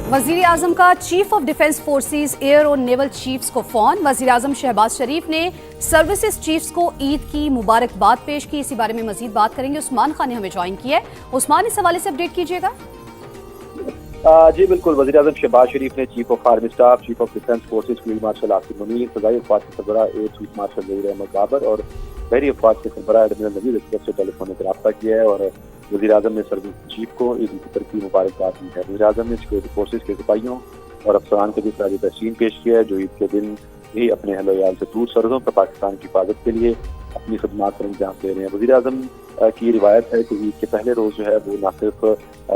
वज़ीर आज़म का chief of defence forces air और नेवल चीफ्स को फोन। वज़ीर आज़म शहबाज शरीफ ने सर्विसेज चीफ्स को ईद की मुबारकबाद पेश की। इसी बारे में मजीद बात करेंगे। उस्मान खान ने हमें ज्वाइन किया है। उस्मान, इस हवाले से अपडेट कीजिएगा। जी बिल्कुल, वज़ीर आज़म शहबाज शरीफ ने chief of army staff, chief of defence forces field marshal Asim Munir, फ़ज़ाई अफ़वाज के सरबराह air chief marshal Zaheer Ahmed Babar और बहरी अफ़वाज के सरबराह एडमिरल नवीद अशरफ से टेलीफोनिक रब्ता किया है और वज़ीर आज़म ने सर्विस चीफ को ईद उल फितर की मुबारकबाद दी है। वज़ीर आज़म ने सिक्योरिटी फोर्सेस के सिपाहियों और अफसरान को भी खराज तहसीन पेश किया है जो ईद के दिन भी अपने अहल वयाल से दूर सरहदों पर पाकिस्तान की हिफाजत के लिए अपनी खदमात पर अंजाम दे रहे हैं। वज़ीर आज़म की रिवायत है कि ईद के पहले रोज़ जो है वो न सिर्फ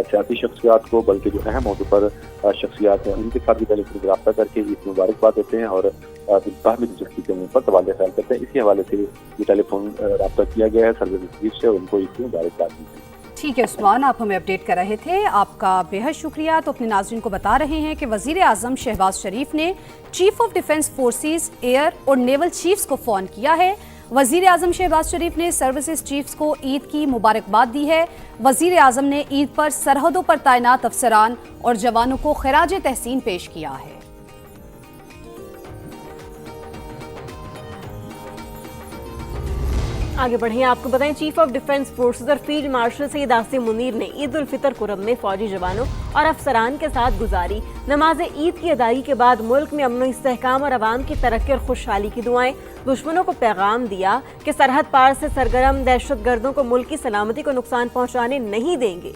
सियासी शख्सियात को बल्कि जो अहम मौजू पर शख्सियात हैं उनके साथ भी टेलीफोनिक रब्ता करके ईद की मुबारकबाद देते हैं और बाहमी दिलचस्पी के पर तबादला ख्याल करते हैं। इसी हवाले से ये टेलीफोन रब्ता किया गया है सर्विस चीफ से, उनको ईद की मुबारकबाद दी है। ठीक है उस्मान, आप हमें अपडेट कर रहे थे, आपका बेहद शुक्रिया। तो अपने नाज़रीन को बता रहे हैं कि वज़ीर आज़म शहबाज शरीफ ने chief of defence forces air और नेवल चीफ्स को फ़ोन किया है। वज़ीर आज़म शहबाज शरीफ ने सर्विसेज चीफ्स को ईद की मुबारकबाद दी है। वज़ीर आज़म ने ईद पर सरहदों पर तैनात अफसरान और जवानों को खिराज तहसीन पेश किया है। आगे बढ़े, आपको बताएं, चीफ ऑफ डिफेंस फोर्सेस और फील्ड मार्शल सैयद आसिम मुनीर ने ईद उल फितर कुर्ब में फौजी जवानों और अफसरान के साथ गुजारी। नमाज ईद की अदायगी के बाद मुल्क में अमन इस्तेहकाम और अवाम की तरक्की और खुशहाली की दुआएं। दुश्मनों को पैगाम दिया कि सरहद पार से सरगर्म दहशत गर्दों को मुल्क की सलामती को नुकसान पहुंचाने नहीं देंगे।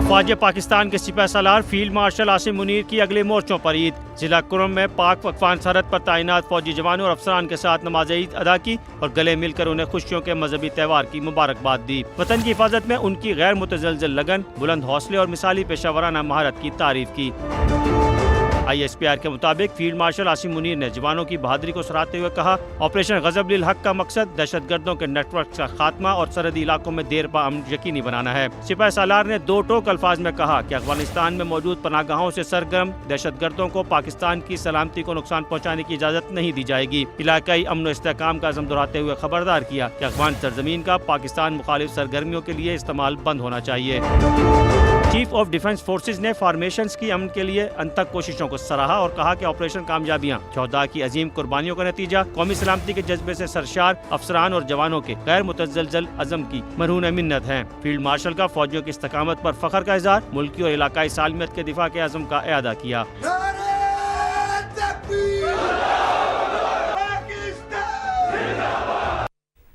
फ़ौज पाकिस्तान के सिपह सालार फील्ड मार्शल आसिम मुनीर की अगले मोर्चों पर ईद। जिला कुरम में पाक अफगान सरहद पर तैनात फौजी जवानों और अफसरान के साथ नमाज ईद अदा की और गले मिलकर उन्हें खुशियों के मजहबी त्यौहार की मुबारकबाद दी। वतन की हिफाजत में उनकी गैर मुतज़लज़ल लगन, बुलंद हौसले और मिसाली पेशावराना महारत की तारीफ की। ISPR के मुताबिक फील्ड मार्शल आसिम मुनीर ने जवानों की बहादुरी को सराहते हुए कहा, ऑपरेशन गज़ब लिल हक का मकसद दहशत गर्दों के नेटवर्क का खात्मा और सरहदी इलाकों में देर पा अमन यकीनी बनाना है। सिपाही सालार ने दो टोक अल्फाज में कहा कि अफगानिस्तान में मौजूद पनाहगाहों से सरगर्म दहशत गर्दों को पाकिस्तान की सलामती को नुकसान पहुँचाने की इजाज़त नहीं दी जाएगी। इलाकाई अमन इस्तेहकाम का अज़म दोहराते हुए खबरदार किया कि अफगान सरजमीन का पाकिस्तान मुखालिफ सरगर्मियों के लिए इस्तेमाल बंद होना चाहिए। चीफ ऑफ डिफेंस फोर्सेज ने फॉर्मेशंस की अमन के लिए अनथक कोशिशों को सराहा और कहा कि ऑपरेशन कामयाबियां शोहदा की अजीम कुर्बानियों का नतीजा, कौमी सलामती के जज्बे से सरशार अफसरान और जवानों के गैर मुतज़लज़ल अज़म की मरहून मिन्नत है। फील्ड मार्शल का फौजियों की इस्तकामत पर फख्र का इज़हार, मुल्की और इलाकाई सालमियत के दिफा के अज़म का इआदा किया।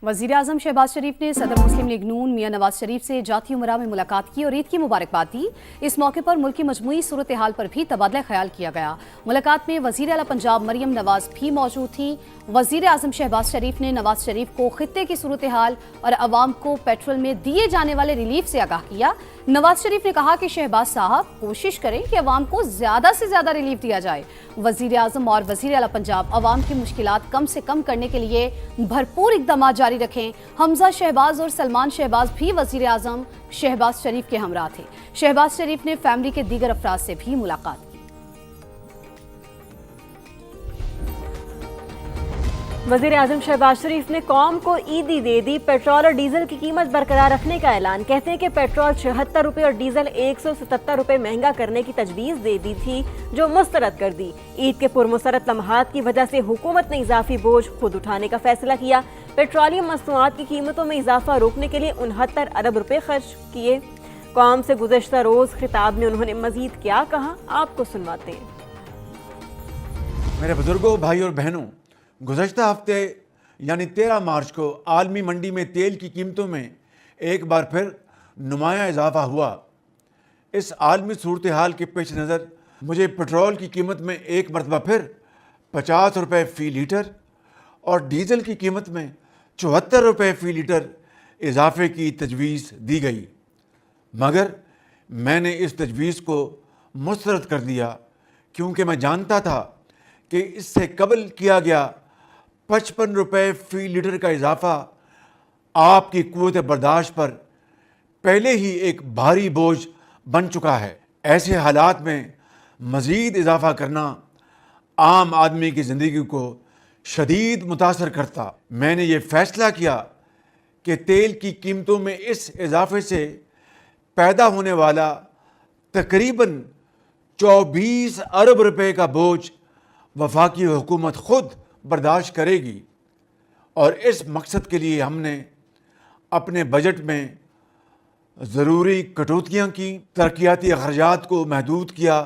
वज़ीर आज़म शहबाज शरीफ ने सदर मुस्लिम लीग नून मियां नवाज शरीफ से जाती उमरा में मुलाकात की और ईद की मुबारकबाद दी। इस मौके पर मुल्क की मजमूई सूरत हाल पर भी तबादला ख्याल किया गया। मुलाकात में वज़ीर आला पंजाब मरियम नवाज भी मौजूद थी। वज़ीर आज़म शहबाज शरीफ ने नवाज शरीफ को खित्ते की सूरत हाल और अवाम को पेट्रोल में दिए जाने वाले रिलीफ से आगाह किया। नवाज शरीफ ने कहा कि शहबाज साहब कोशिश करें कि अवाम को ज़्यादा से ज़्यादा रिलीफ दिया जाए। वज़ीर आज़म और वज़ीर आला पंजाब अवाम की मुश्किलात कम से कम करने के लिए भरपूर इक़दाम जारी रखें। हमजा शहबाज और सलमान शहबाज भी वज़ीर आज़म शहबाज शरीफ के हमराह थे। शहबाज शरीफ ने फैमिली के दीगर अफराद से भी मुलाकात की। वज़ीर आज़म शहबाज शरीफ ने कौम को ईदी दे दी। पेट्रोल और डीजल की कीमत बरकरार रखने का ऐलान। कहते हैं कि पेट्रोल 76 रुपये और डीजल 177 रुपये महंगा करने की तजवीज़ दे दी थी जो मुस्तरद कर दी। ईद के पुरमसरत लम्हात की वजह से हुकूमत ने इजाफी बोझ खुद उठाने का फैसला किया। पेट्रोलियम मसनूआत की कीमतों में इजाफा रोकने के लिए 69 अरब रुपये खर्च किए। कौम से गुज़श्ता रोज़ खिताब में उन्होंने मजीद क्या कहा, आपको सुनवाते हैं। मेरे बुजुर्गों, भाई और बहनों, गुज़श्ता हफ्ते यानी 13 मार्च को आलमी मंडी में तेल की कीमतों में एक बार फिर नुमाया इजाफा हुआ। इस आलमी सूरत हाल के पेश नज़र मुझे पेट्रोल की कीमत में एक मरतबा फिर 50 रुपये फ़ी लीटर और डीज़ल की कीमत में 74 रुपये फ़ी लीटर इजाफे की तजवीज़ दी गई, मगर मैंने इस तजवीज़ को मुस्तरद कर दिया क्योंकि मैं जानता था कि इससे कबल किया गया 55 रुपये फ़ी लीटर का इजाफा आपकी क़ुव्वत बर्दाश्त पर पहले ही एक भारी बोझ बन चुका है। ऐसे हालात में मज़ीद इजाफा करना आम आदमी की ज़िंदगी को شدید متاثر کرتا۔ میں نے یہ فیصلہ کیا کہ تیل کی قیمتوں میں اس اضافے سے پیدا ہونے والا تقریباً 24 ارب روپے کا بوجھ وفاقی حکومت خود برداشت کرے گی، اور اس مقصد کے لیے ہم نے اپنے بجٹ میں ضروری کٹوتیاں کی، ترقیاتی اخراجات کو محدود کیا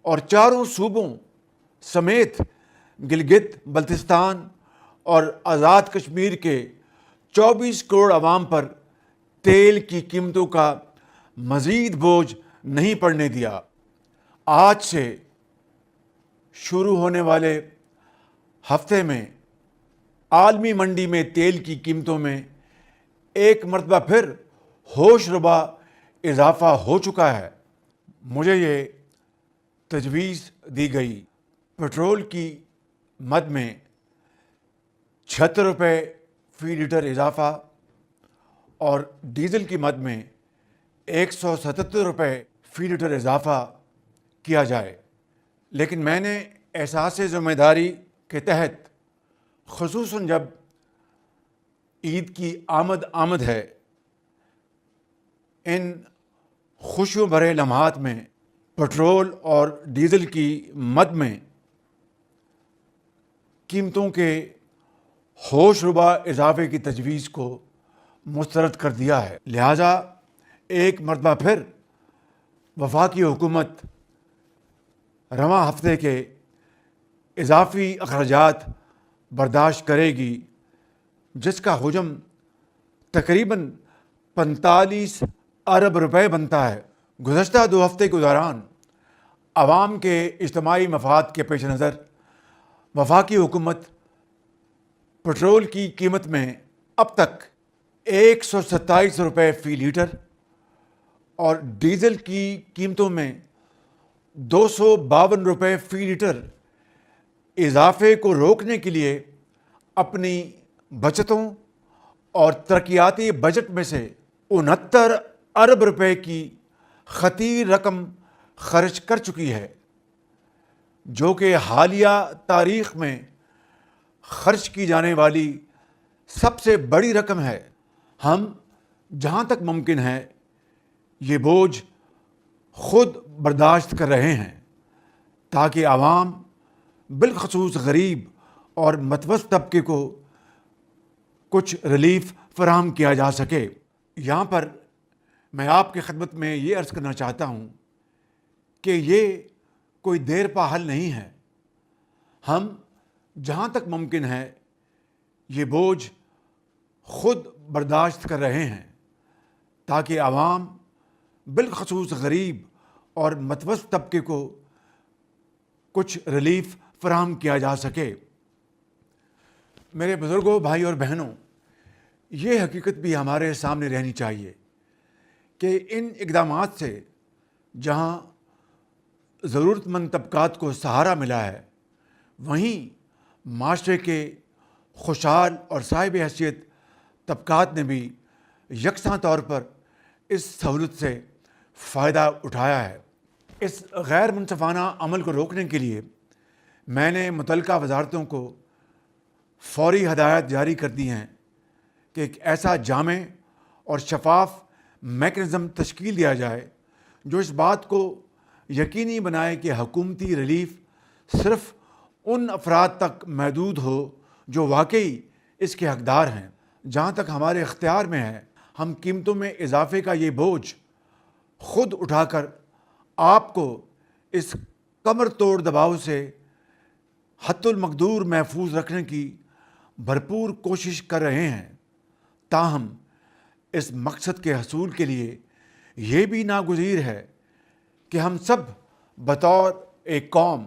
اور چاروں صوبوں سمیت گلگت بلتستان اور آزاد کشمیر کے 24 کروڑ عوام پر تیل کی قیمتوں کا مزید بوجھ نہیں پڑنے دیا۔ آج سے شروع ہونے والے ہفتے میں عالمی منڈی میں تیل کی قیمتوں میں ایک مرتبہ پھر ہوش ربا اضافہ ہو چکا ہے۔ مجھے یہ تجویز دی گئی پٹرول کی مد میں 76 روپے فی لیٹر اضافہ اور ڈیزل کی مد میں 177 روپے فی لیٹر اضافہ کیا جائے، لیکن میں نے احساس ذمہ داری کے تحت، خصوصاً جب عید کی آمد ہے، ان خوشیوں بھرے لمحات میں پٹرول اور ڈیزل کی مد میں قیمتوں کے ہوش ربا اضافے کی تجویز کو مسترد کر دیا ہے۔ لہٰذا ایک مرتبہ پھر وفاقی حکومت رواں ہفتے کے اضافی اخراجات برداشت کرے گی، جس کا حجم تقریباً 45 ارب روپے بنتا ہے۔ گزشتہ 2 ہفتے کے دوران عوام کے اجتماعی مفاد کے پیش نظر وفاقی حکومت پٹرول کی قیمت میں اب تک 127 روپے فی لیٹر اور ڈیزل کی قیمتوں میں 252 روپے فی لیٹر اضافے کو روکنے کے لیے اپنی بچتوں اور ترقیاتی بجٹ میں سے 69 ارب روپے کی خطیر رقم خرچ کر چکی ہے، جو کہ حالیہ تاریخ میں خرچ کی جانے والی سب سے بڑی رقم ہے۔ ہم جہاں تک ممکن ہے یہ بوجھ خود برداشت کر رہے ہیں تاکہ عوام، بالخصوص غریب اور متوسط طبقے کو کچھ ریلیف فراہم کیا جا سکے۔ یہاں پر میں آپ کی خدمت میں یہ عرض کرنا چاہتا ہوں کہ یہ کوئی دیر پا حل نہیں ہے۔ ہم جہاں تک ممکن ہے یہ بوجھ خود برداشت کر رہے ہیں تاکہ عوام، بالخصوص غریب اور متوسط طبقے کو کچھ ریلیف فراہم کیا جا سکے۔ میرے بزرگوں، بھائی اور بہنوں، یہ حقیقت بھی ہمارے سامنے رہنی چاہیے کہ ان اقدامات سے جہاں ضرورت مند طبقات کو سہارا ملا ہے، وہیں معاشرے کے خوشحال اور صاحب حیثیت طبقات نے بھی یکساں طور پر اس سہولت سے فائدہ اٹھایا ہے۔ اس غیر منصفانہ عمل کو روکنے کے لیے میں نے متعلقہ وزارتوں کو فوری ہدایات جاری کر دی ہیں کہ ایک ایسا جامع اور شفاف میکنزم تشکیل دیا جائے جو اس بات کو یقینی بنائے کہ حکومتی ریلیف صرف ان افراد تک محدود ہو جو واقعی اس کے حقدار ہیں۔ جہاں تک ہمارے اختیار میں ہے، ہم قیمتوں میں اضافے کا یہ بوجھ خود اٹھا کر آپ کو اس کمر توڑ دباؤ سے حد المقدور محفوظ رکھنے کی بھرپور کوشش کر رہے ہیں۔ تاہم اس مقصد کے حصول کے لیے یہ بھی ناگزیر ہے کہ ہم سب بطور ایک قوم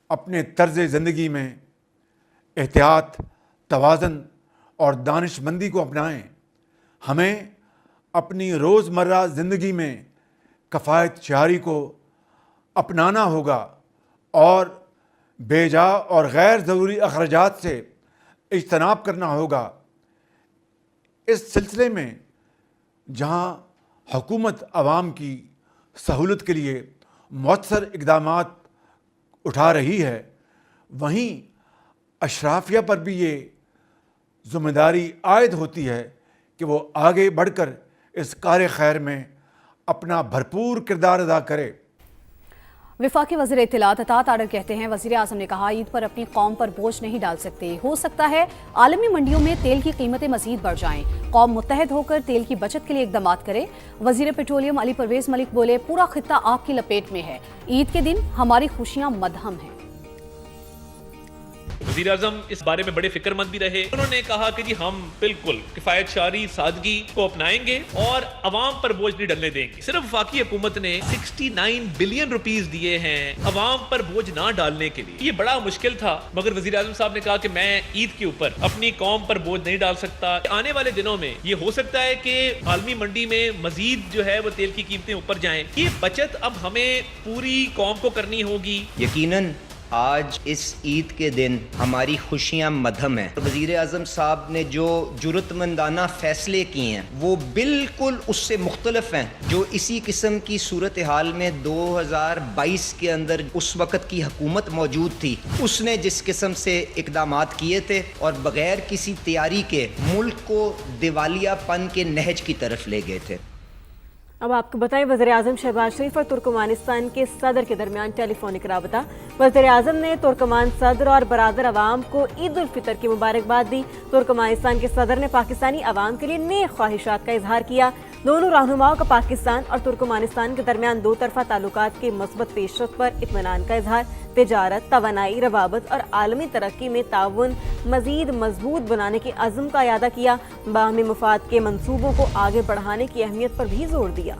اپنے طرز زندگی میں احتیاط، توازن اور دانش مندی کو اپنائیں۔ ہمیں اپنی روزمرہ زندگی میں کفایت شعاری کو اپنانا ہوگا اور بے جا اور غیر ضروری اخراجات سے اجتناب کرنا ہوگا۔ اس سلسلے میں جہاں حکومت عوام کی سہولت کے لیے مؤثر اقدامات اٹھا رہی ہے، وہیں अशराफिया पर भी ये जिम्मेदारी आयद होती है कि वो आगे बढ़कर इस कार खैर में अपना भरपूर किरदार अदा करे। वफाकी वज़ीर इत्तलात अता तारड़ कहते हैं, वज़ीर आज़म ने कहा ईद पर अपनी कौम पर बोझ नहीं डाल सकते। हो सकता है आलमी मंडियों में तेल की कीमतें मज़ीद बढ़ जाएं। कौम मुत्तहद होकर तेल की बचत के लिए इक़दामात करे। वज़ीर पेट्रोलियम अली परवेज़ मलिक बोले, पूरा खित्ता आग की लपेट में है। ईद के दिन हमारी खुशियाँ मदहम हैं। वज़ीर आज़म इस बारे में बड़े फिक्रमंद भी रहे। उन्होंने कहा कि जी हम बिल्कुल किफायत शारी सादगी को अपनाएंगे और अवाम पर बोझ नहीं डलने देंगे। सिर्फ वफाकी हुकूमत ने 69 बिलियन रुपीस दिए हैं अवाम पर बोझ ना डालने के लिए। ये बड़ा मुश्किल था, मगर वज़ीर आज़म साहब ने कहा कि मैं ईद के ऊपर अपनी कौम पर बोझ नहीं डाल सकता। आने वाले दिनों में ये हो सकता है कि आलमी मंडी में मजीद जो है वो तेल की कीमतें ऊपर जाएं। ये बचत अब हमें पूरी कौम को करनी होगी। यकीनन आज इस ईद के दिन हमारी खुशियां मदहम हैं। वज़ीर आज़म साहब ने जो जुर्रतमंदाना फ़ैसले किए हैं वो बिल्कुल उससे मुख्तलिफ हैं जो इसी किस्म की सूरत हाल में 2022 के अंदर उस वक़्त की हुकूमत मौजूद थी। उसने जिस किस्म से इक़दामात किए थे और बग़ैर किसी तैयारी के मुल्क को दिवालियापन के नहज की तरफ ले गए थे। अब आपको बताएं, वज़ीर आज़म शहबाज शरीफ और तुर्कमानिस्तान के सदर के दरमियान टेलीफोनिक राबता। वज़ीर आज़म ने तुर्कमान सदर और बरादर अवाम को ईद उल फितर की मुबारकबाद दी। तुर्कमानिस्तान के सदर ने पाकिस्तानी अवाम के लिए नेक ख्वाहिशात का इजहार किया। दोनों रहनुमाओं का पाकिस्तान और तुर्कमानिस्तान के दरमियान दो तरफा ताल्लुकात के मस्बत पेशरफ्त पर इत्मीनान का इजहार, तिजारत, तवानाई, रवाबत और आलमी तरक्की में ताउन मज़ीद मजबूत बनाने के अज़्म का इयादा किया। बाहमी मुफाद के मंसूबों को आगे बढ़ाने की अहमियत पर भी जोर दिया।